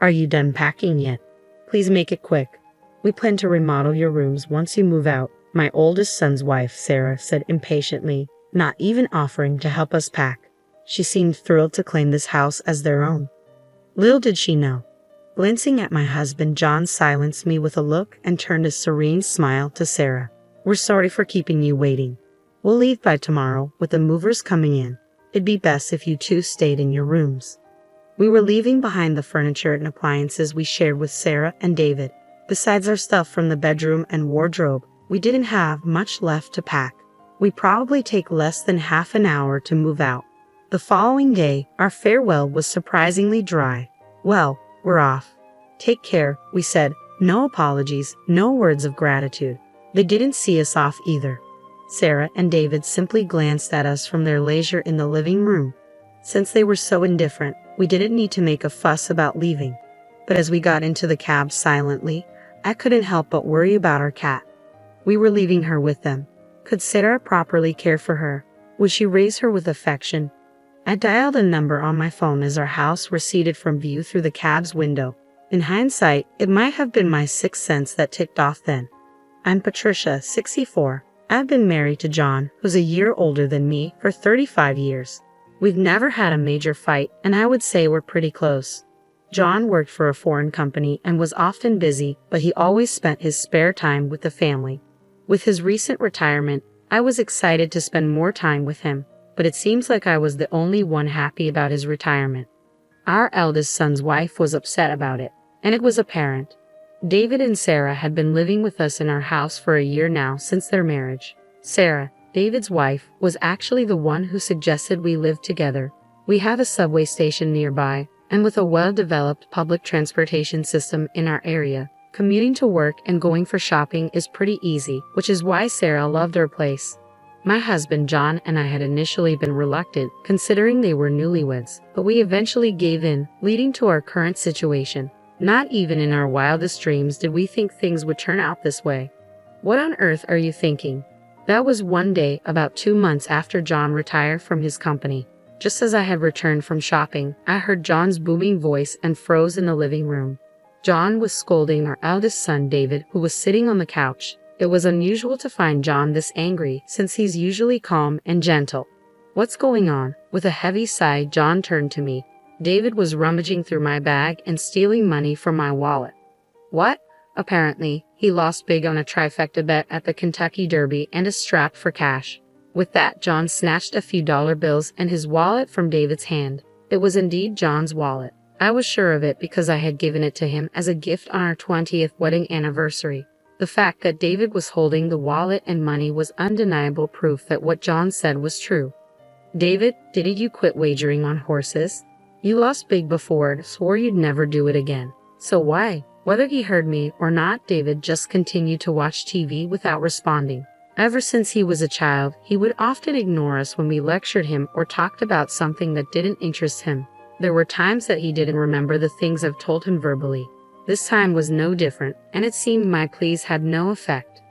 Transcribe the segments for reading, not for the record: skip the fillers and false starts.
Are you done packing yet? Please make it quick. We plan to remodel your rooms once you move out, my oldest son's wife, Sarah, said impatiently, not even offering to help us pack. She seemed thrilled to claim this house as their own. Little did she know. Glancing at my husband, John silenced me with a look and turned a serene smile to Sarah. We're sorry for keeping you waiting. We'll leave by tomorrow with the movers coming in. It'd be best if you two stayed in your rooms. We were leaving behind the furniture and appliances we shared with Sarah and David. Besides our stuff from the bedroom and wardrobe, we didn't have much left to pack. We'd probably take less than half an hour to move out. The following day, our farewell was surprisingly dry. Well, we're off. Take care, we said. No apologies, no words of gratitude. They didn't see us off either. Sarah and David simply glanced at us from their leisure in the living room. Since they were so indifferent, we didn't need to make a fuss about leaving. But as we got into the cab silently, I couldn't help but worry about our cat. We were leaving her with them. Could Sarah properly care for her? Would she raise her with affection? I dialed a number on my phone as our house receded from view through the cab's window. In hindsight, it might have been my sixth sense that ticked off then. I'm Patricia, 64. I've been married to John, who's a year older than me, for 35 years. We've never had a major fight, and I would say we're pretty close. John worked for a foreign company and was often busy, but he always spent his spare time with the family. With his recent retirement, I was excited to spend more time with him, but it seems like I was the only one happy about his retirement. Our eldest son's wife was upset about it, and it was apparent. David and Sarah had been living with us in our house for a year now since their marriage. Sarah, David's wife, was actually the one who suggested we live together. We have a subway station nearby, and with a well-developed public transportation system in our area, commuting to work and going for shopping is pretty easy, which is why Sarah loved our place. My husband John and I had initially been reluctant, considering they were newlyweds, but we eventually gave in, leading to our current situation. Not even in our wildest dreams did we think things would turn out this way. What on earth are you thinking? That was one day, about 2 months after John retired from his company. Just as I had returned from shopping, I heard John's booming voice and froze in the living room. John was scolding our eldest son David, who was sitting on the couch. It was unusual to find John this angry, since he's usually calm and gentle. What's going on? With a heavy sigh, John turned to me. David was rummaging through my bag and stealing money from my wallet. What? Apparently, he lost big on a trifecta bet at the Kentucky Derby and is strapped for cash. With that, John snatched a few dollar bills and his wallet from David's hand. It was indeed John's wallet. I was sure of it because I had given it to him as a gift on our 20th wedding anniversary. The fact that David was holding the wallet and money was undeniable proof that what John said was true. David, didn't you quit wagering on horses? You lost big before and swore you'd never do it again. So why? Whether he heard me or not, David just continued to watch TV without responding. Ever since he was a child, he would often ignore us when we lectured him or talked about something that didn't interest him. There were times that he didn't remember the things I've told him verbally. This time was no different, and it seemed my pleas had no effect.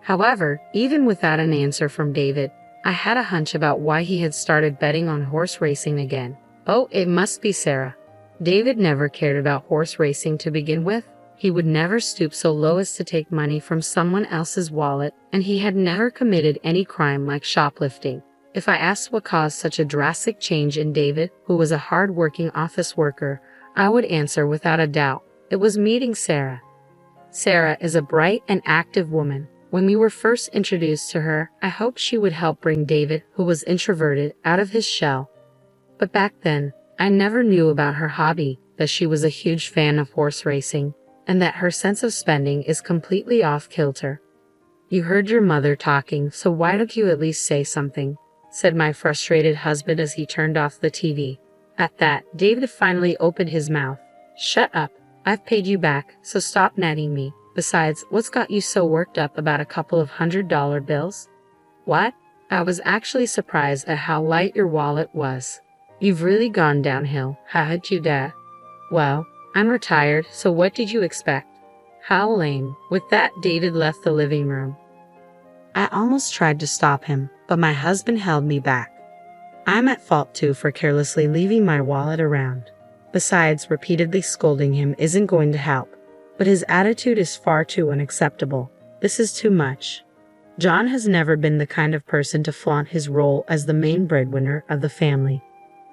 However, even without an answer from David, I had a hunch about why he had started betting on horse racing again. Oh, it must be Sarah. David never cared about horse racing to begin with. He would never stoop so low as to take money from someone else's wallet, and he had never committed any crime like shoplifting. If I asked what caused such a drastic change in David, who was a hard-working office worker, I would answer without a doubt. It was meeting Sarah. Sarah is a bright and active woman. When we were first introduced to her, I hoped she would help bring David, who was introverted, out of his shell. But back then, I never knew about her hobby, that she was a huge fan of horse racing, and that her sense of spending is completely off-kilter. You heard your mother talking, so why don't you at least say something? Said my frustrated husband as he turned off the TV. At that, David finally opened his mouth. Shut up. I've paid you back, so stop nagging me. Besides, what's got you so worked up about a couple of $100 bills? What? I was actually surprised at how light your wallet was. You've really gone downhill, haven't you, Dad? Well, I'm retired, so what did you expect? How lame. With that, David left the living room. I almost tried to stop him, but my husband held me back. I'm at fault too for carelessly leaving my wallet around. Besides, repeatedly scolding him isn't going to help. But his attitude is far too unacceptable. This is too much. John has never been the kind of person to flaunt his role as the main breadwinner of the family.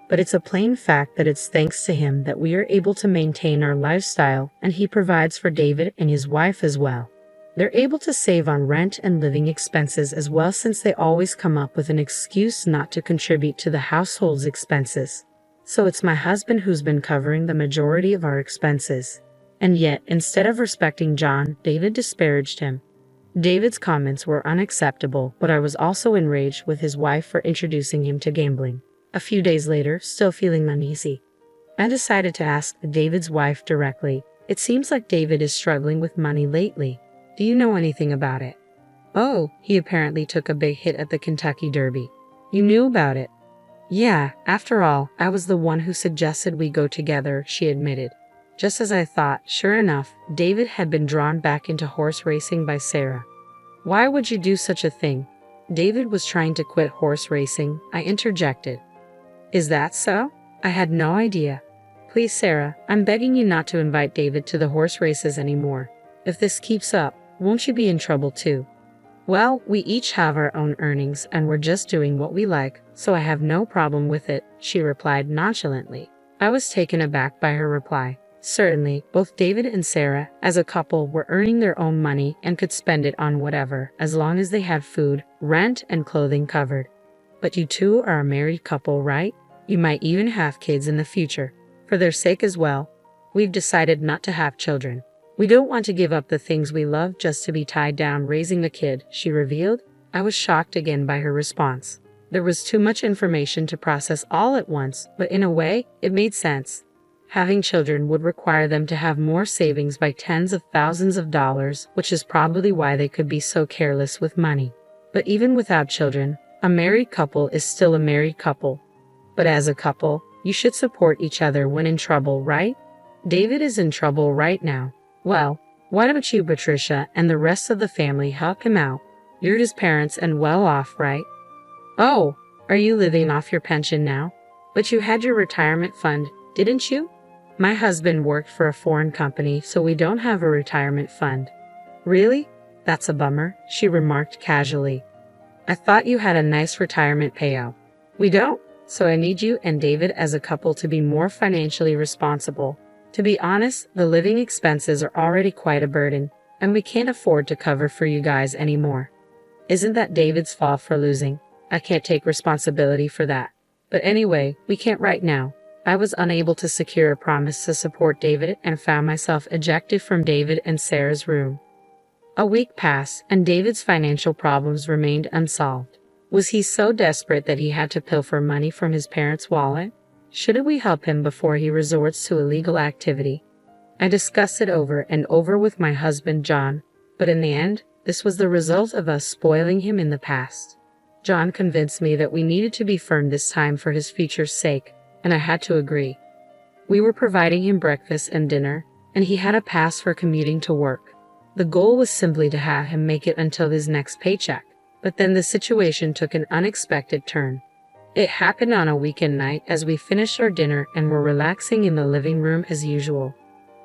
But it's a plain fact that it's thanks to him that we are able to maintain our lifestyle, and he provides for David and his wife as well. They're able to save on rent and living expenses as well, since they always come up with an excuse not to contribute to the household's expenses. So it's my husband who's been covering the majority of our expenses. And yet, instead of respecting John, David disparaged him. David's comments were unacceptable, but I was also enraged with his wife for introducing him to gambling. A few days later, still feeling uneasy, I decided to ask David's wife directly. It seems like David is struggling with money lately. Do you know anything about it? Oh, he apparently took a big hit at the Kentucky Derby. You knew about it? Yeah, after all, I was the one who suggested we go together, she admitted. Just as I thought, sure enough, David had been drawn back into horse racing by Sarah. Why would you do such a thing? David was trying to quit horse racing, I interjected. Is that so? I had no idea. Please, Sarah, I'm begging you not to invite David to the horse races anymore. If this keeps up, won't you be in trouble too? Well, we each have our own earnings and we're just doing what we like, so I have no problem with it, she replied nonchalantly. I was taken aback by her reply. Certainly, both David and Sarah, as a couple, were earning their own money and could spend it on whatever, as long as they had food, rent, and clothing covered. But you two are a married couple, right? You might even have kids in the future. For their sake as well, we've decided not to have children. We don't want to give up the things we love just to be tied down raising a kid, she revealed. I was shocked again by her response. There was too much information to process all at once, but in a way, it made sense. Having children would require them to have more savings by tens of thousands of dollars, which is probably why they could be so careless with money. But even without children, a married couple is still a married couple. But as a couple, you should support each other when in trouble, right? David is in trouble right now. Well, why don't you, Patricia, and the rest of the family help him out? You're his parents and well off, right? Oh, are you living off your pension now? But you had your retirement fund, didn't you? My husband worked for a foreign company, so we don't have a retirement fund. Really? That's a bummer, she remarked casually. I thought you had a nice retirement payout. We don't, so I need you and David as a couple to be more financially responsible. To be honest, the living expenses are already quite a burden, and we can't afford to cover for you guys anymore. Isn't that David's fault for losing? I can't take responsibility for that. But anyway, we can't right now. I was unable to secure a promise to support David and found myself ejected from David and Sarah's room. A week passed, and David's financial problems remained unsolved. Was he so desperate that he had to pilfer money from his parents' wallet? Shouldn't we help him before he resorts to illegal activity? I discussed it over and over with my husband John, but in the end, this was the result of us spoiling him in the past. John convinced me that we needed to be firm this time for his future's sake, and I had to agree. We were providing him breakfast and dinner, and he had a pass for commuting to work. The goal was simply to have him make it until his next paycheck, but then the situation took an unexpected turn. It happened on a weekend night as we finished our dinner and were relaxing in the living room as usual.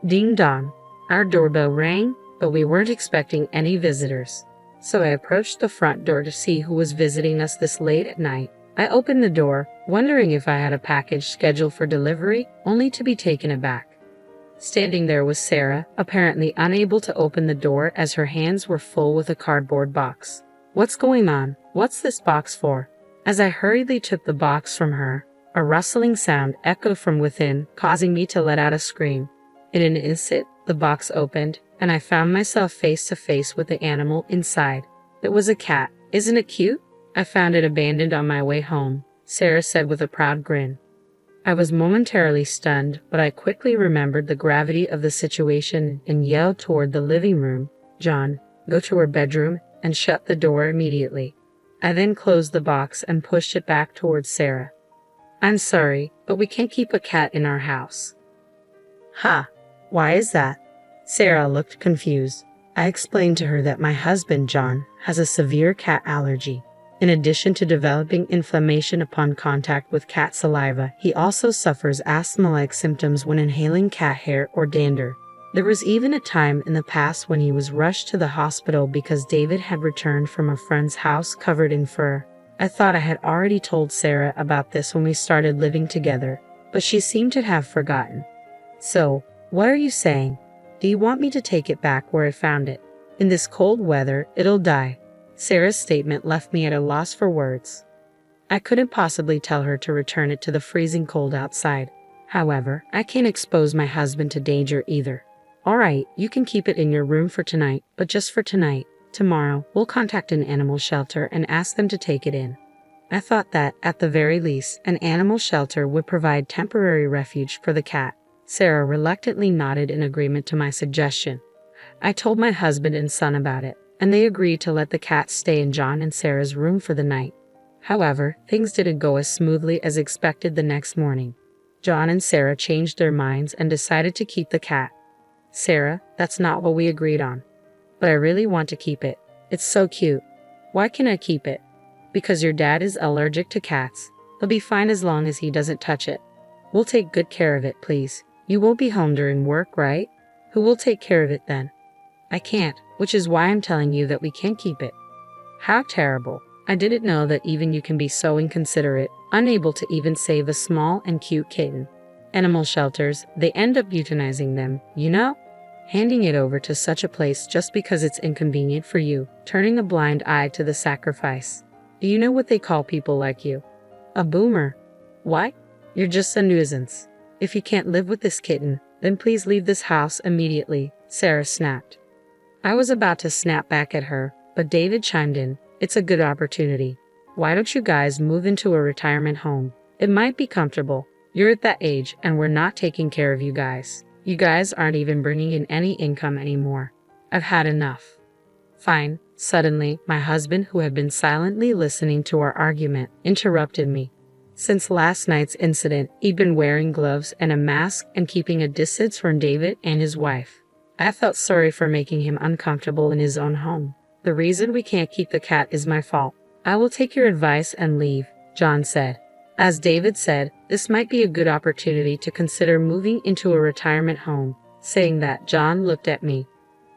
Ding dong. Our doorbell rang, but we weren't expecting any visitors. So I approached the front door to see who was visiting us this late at night. I opened the door, wondering if I had a package scheduled for delivery, only to be taken aback. Standing there was Sarah, apparently unable to open the door as her hands were full with a cardboard box. What's going on? What's this box for? As I hurriedly took the box from her, a rustling sound echoed from within, causing me to let out a scream. In an instant, the box opened, and I found myself face to face with the animal inside. It was a cat. Isn't it cute? I found it abandoned on my way home, Sarah said with a proud grin. I was momentarily stunned, but I quickly remembered the gravity of the situation and yelled toward the living room, "John, go to her bedroom and shut the door immediately." I then closed the box and pushed it back towards Sarah. "I'm sorry, but we can't keep a cat in our house." "Ha, why is that?" Sarah looked confused. I explained to her that my husband, John, has a severe cat allergy. In addition to developing inflammation upon contact with cat saliva, he also suffers asthma-like symptoms when inhaling cat hair or dander. There was even a time in the past when he was rushed to the hospital because David had returned from a friend's house covered in fur. I thought I had already told Sarah about this when we started living together, but she seemed to have forgotten. So, what are you saying? Do you want me to take it back where I found it? In this cold weather, it'll die. Sarah's statement left me at a loss for words. I couldn't possibly tell her to return it to the freezing cold outside. However, I can't expose my husband to danger either. All right, you can keep it in your room for tonight, but just for tonight. Tomorrow, we'll contact an animal shelter and ask them to take it in. I thought that, at the very least, an animal shelter would provide temporary refuge for the cat. Sarah reluctantly nodded in agreement to my suggestion. I told my husband and son about it, and they agreed to let the cat stay in John and Sarah's room for the night. However, things didn't go as smoothly as expected the next morning. John and Sarah changed their minds and decided to keep the cat. Sarah, that's not what we agreed on. But I really want to keep it. It's so cute. Why can't I keep it? Because your dad is allergic to cats. He'll be fine as long as he doesn't touch it. We'll take good care of it, please. You won't be home during work, right? Who will take care of it then? I can't, which is why I'm telling you that we can't keep it. How terrible. I didn't know that even you can be so inconsiderate, unable to even save a small and cute kitten. Animal shelters, they end up euthanizing them, you know? Handing it over to such a place just because it's inconvenient for you, turning a blind eye to the sacrifice. Do you know what they call people like you? A boomer. Why? You're just a nuisance. If you can't live with this kitten, then please leave this house immediately, Sarah snapped. I was about to snap back at her, but David chimed in. It's a good opportunity. Why don't you guys move into a retirement home? It might be comfortable. You're at that age and we're not taking care of you guys. You guys aren't even bringing in any income anymore. I've had enough. Fine. Suddenly, my husband, who had been silently listening to our argument, interrupted me. Since last night's incident, he'd been wearing gloves and a mask and keeping a distance from David and his wife. I felt sorry for making him uncomfortable in his own home. The reason we can't keep the cat is my fault. I will take your advice and leave, John said. As David said, this might be a good opportunity to consider moving into a retirement home. Saying that, John looked at me.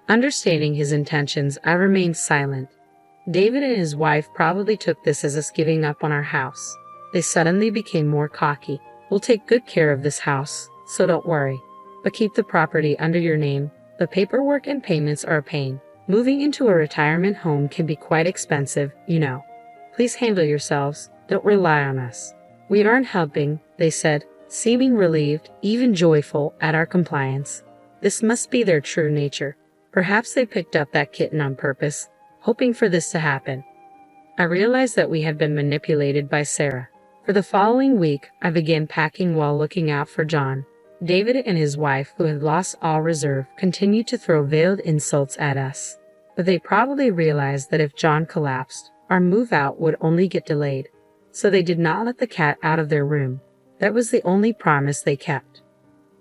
Understanding his intentions, I remained silent. David and his wife probably took this as us giving up on our house. They suddenly became more cocky. We'll take good care of this house, so don't worry. But keep the property under your name. The paperwork and payments are a pain. Moving into a retirement home can be quite expensive, you know. Please handle yourselves. Don't rely on us. We aren't helping, they said, seeming relieved, even joyful, at our compliance. This must be their true nature. Perhaps they picked up that kitten on purpose, hoping for this to happen. I realized that we had been manipulated by Sarah. For the following week, I began packing while looking out for John. David and his wife, who had lost all reserve, continued to throw veiled insults at us. But they probably realized that if John collapsed, our move out would only get delayed. So they did not let the cat out of their room. That was the only promise they kept.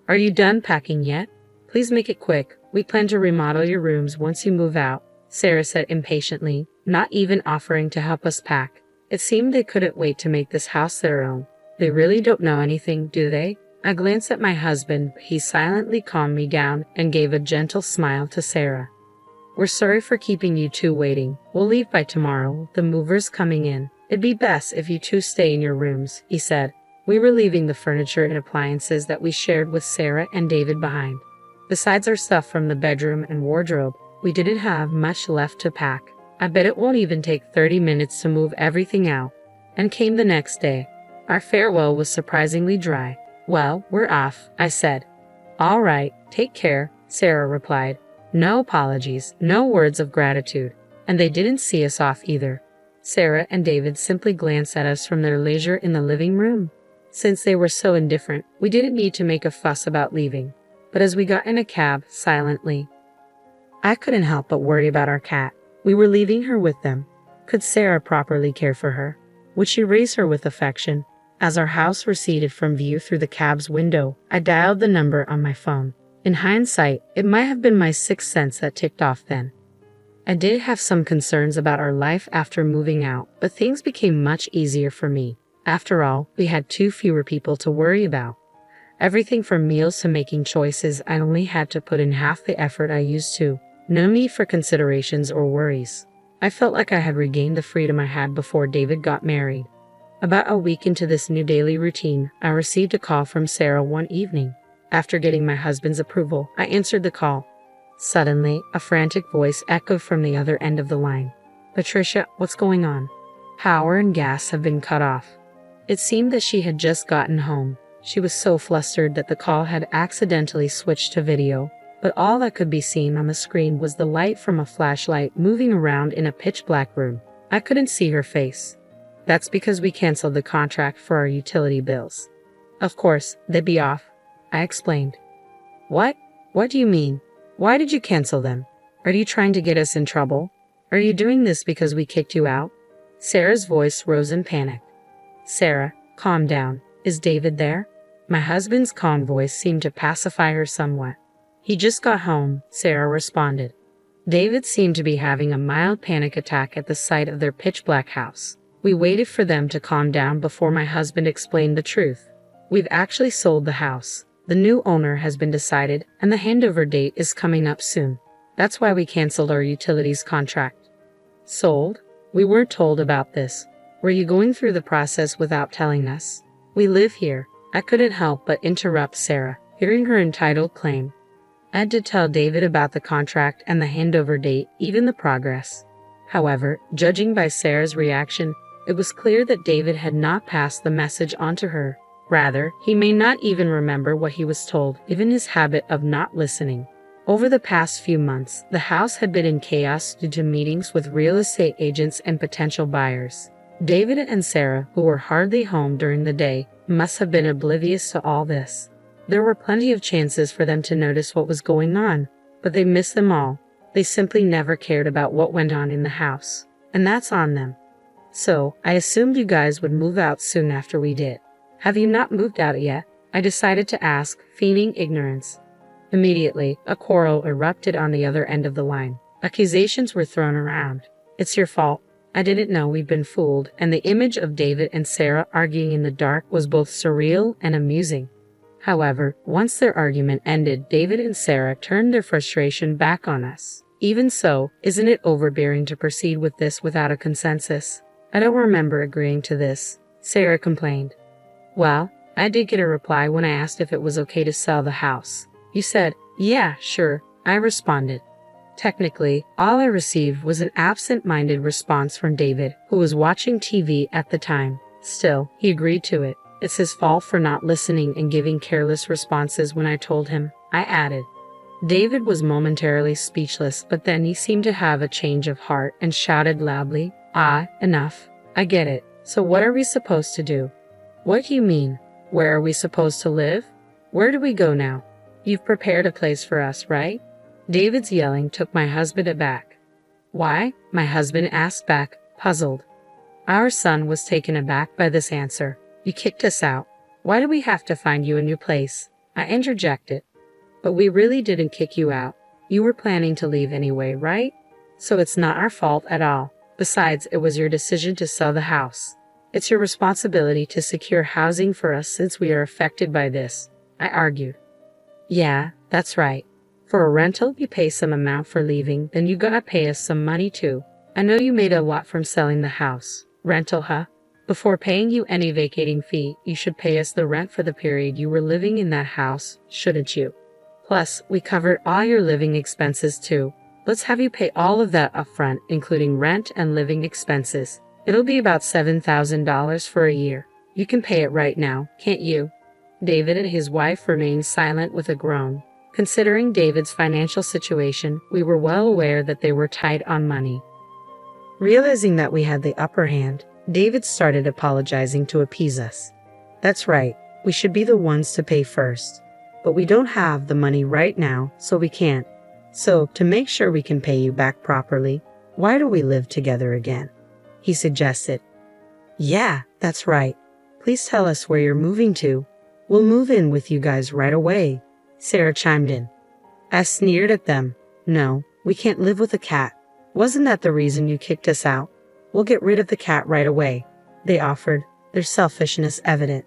Are you done packing yet? Please make it quick. We plan to remodel your rooms once you move out, Sarah said impatiently, not even offering to help us pack. It seemed they couldn't wait to make this house their own. They really don't know anything, do they? I glanced at my husband, but he silently calmed me down and gave a gentle smile to Sarah. We're sorry for keeping you two waiting. We'll leave by tomorrow, the movers coming in. It'd be best if you two stay in your rooms, he said. We were leaving the furniture and appliances that we shared with Sarah and David behind. Besides our stuff from the bedroom and wardrobe, we didn't have much left to pack. I bet it won't even take 30 minutes to move everything out. And came the next day. Our farewell was surprisingly dry. Well, we're off, I said. All right, take care, Sarah replied. No apologies, no words of gratitude. And they didn't see us off either. Sarah and David simply glanced at us from their leisure in the living room. Since they were so indifferent, we didn't need to make a fuss about leaving. But as we got in a cab, silently, I couldn't help but worry about our cat. We were leaving her with them. Could Sarah properly care for her? Would she raise her with affection? As our house receded from view through the cab's window, I dialed the number on my phone. In hindsight, it might have been my sixth sense that ticked off then. I did have some concerns about our life after moving out, but things became much easier for me. After all, we had two fewer people to worry about. Everything from meals to making choices, I only had to put in half the effort I used to. No need for considerations or worries. I felt like I had regained the freedom I had before David got married. About a week into this new daily routine, I received a call from Sarah one evening. After getting my husband's approval, I answered the call. Suddenly, a frantic voice echoed from the other end of the line. "Patricia, what's going on?" "Power and gas have been cut off." It seemed that she had just gotten home. She was so flustered that the call had accidentally switched to video, but all that could be seen on the screen was the light from a flashlight moving around in a pitch-black room. I couldn't see her face. "That's because we canceled the contract for our utility bills." "Of course, they'd be off," I explained. "What? What do you mean? Why did you cancel them? Are you trying to get us in trouble? Are you doing this because we kicked you out?" Sarah's voice rose in panic. "Sarah, calm down. Is David there?" My husband's calm voice seemed to pacify her somewhat. "He just got home," Sarah responded. David seemed to be having a mild panic attack at the sight of their pitch-black house. We waited for them to calm down before my husband explained the truth. "We've actually sold the house. The new owner has been decided, and the handover date is coming up soon. That's why we canceled our utilities contract." "Sold? We weren't told about this. Were you going through the process without telling us?" "We live here." I couldn't help but interrupt Sarah, hearing her entitled claim. I had to tell David about the contract and the handover date, even the progress. However, judging by Sarah's reaction, it was clear that David had not passed the message on to her. Rather, he may not even remember what he was told, given his habit of not listening. Over the past few months, the house had been in chaos due to meetings with real estate agents and potential buyers. David and Sarah, who were hardly home during the day, must have been oblivious to all this. There were plenty of chances for them to notice what was going on, but they missed them all. They simply never cared about what went on in the house, and that's on them. "So, I assumed you guys would move out soon after we did. Have you not moved out yet?" I decided to ask, feigning ignorance. Immediately, a quarrel erupted on the other end of the line. Accusations were thrown around. "It's your fault. I didn't know we'd been fooled," and the image of David and Sarah arguing in the dark was both surreal and amusing. However, once their argument ended, David and Sarah turned their frustration back on us. "Even so, isn't it overbearing to proceed with this without a consensus?" "I don't remember agreeing to this," Sarah complained. "Well, I did get a reply when I asked if it was okay to sell the house. You said, 'Yeah, sure,'" I responded. Technically, all I received was an absent-minded response from David, who was watching TV at the time. Still, he agreed to it. "It's his fault for not listening and giving careless responses when I told him," I added. David was momentarily speechless, but then he seemed to have a change of heart and shouted loudly, "Ah, enough. I get it. So what are we supposed to do?" "What do you mean? Where are we supposed to live? Where do we go now? You've prepared a place for us, right?" David's yelling took my husband aback. "Why?" my husband asked back, puzzled. Our son was taken aback by this answer. "You kicked us out. Why do we have to find you a new place?" I interjected. "But we really didn't kick you out. You were planning to leave anyway, right? So it's not our fault at all. Besides, it was your decision to sell the house. It's your responsibility to secure housing for us since we are affected by this," I argued. "Yeah, that's right. For a rental, you pay some amount for leaving, then you gotta pay us some money too. I know you made a lot from selling the house. Rental, huh? Before paying you any vacating fee, you should pay us the rent for the period you were living in that house, shouldn't you? Plus, we covered all your living expenses too. Let's have you pay all of that upfront, including rent and living expenses. It'll be about $7,000 for a year. You can pay it right now, can't you?" David and his wife remained silent with a groan. Considering David's financial situation, we were well aware that they were tight on money. Realizing that we had the upper hand, David started apologizing to appease us. "That's right, we should be the ones to pay first. But we don't have the money right now, so we can't. So, to make sure we can pay you back properly, why don't we live together again?" he suggested. "Yeah, that's right. Please tell us where you're moving to. We'll move in with you guys right away," Sarah chimed in. I sneered at them. "No, we can't live with a cat. Wasn't that the reason you kicked us out? We'll get rid of the cat right away, they offered, their selfishness evident.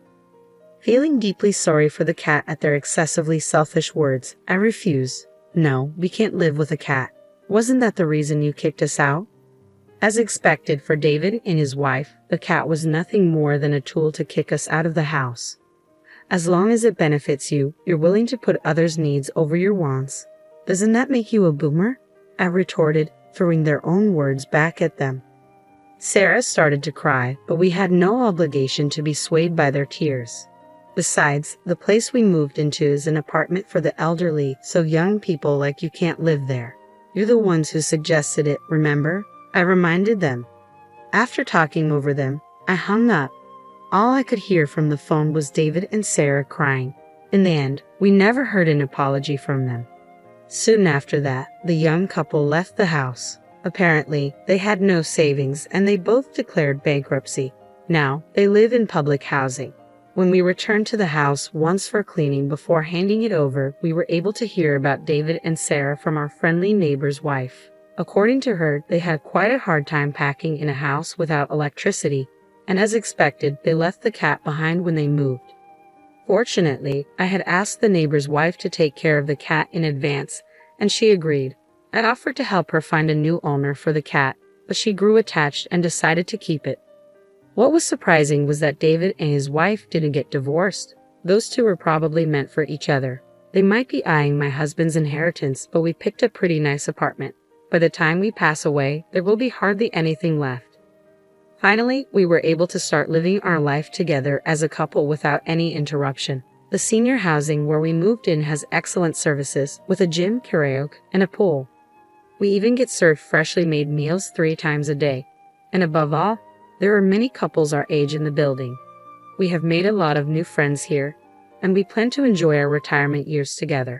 Feeling deeply sorry for the cat at their excessively selfish words, I refused. No, we can't live with a cat. Wasn't that the reason you kicked us out? As expected for David and his wife, the cat was nothing more than a tool to kick us out of the house. As long as it benefits you, you're willing to put others' needs over your wants. Doesn't that make you a boomer? I retorted, throwing their own words back at them. Sarah started to cry, but we had no obligation to be swayed by their tears. Besides, the place we moved into is an apartment for the elderly, so young people like you can't live there. You're the ones who suggested it, remember? I reminded them. After talking over them, I hung up. All I could hear from the phone was David and Sarah crying. In the end, we never heard an apology from them. Soon after that, the young couple left the house. Apparently, they had no savings and they both declared bankruptcy. Now, they live in public housing. When we returned to the house once for cleaning before handing it over, we were able to hear about David and Sarah from our friendly neighbor's wife. According to her, they had quite a hard time packing in a house without electricity, and as expected, they left the cat behind when they moved. Fortunately, I had asked the neighbor's wife to take care of the cat in advance, and she agreed. I offered to help her find a new owner for the cat, but she grew attached and decided to keep it. What was surprising was that David and his wife didn't get divorced. Those two were probably meant for each other. They might be eyeing my husband's inheritance, but we picked a pretty nice apartment. By the time we pass away, there will be hardly anything left. Finally, we were able to start living our life together as a couple without any interruption. The senior housing where we moved in has excellent services, with a gym, karaoke, and a pool. We even get served freshly made meals 3 times a day. And above all, there are many couples our age in the building. We have made a lot of new friends here, and we plan to enjoy our retirement years together.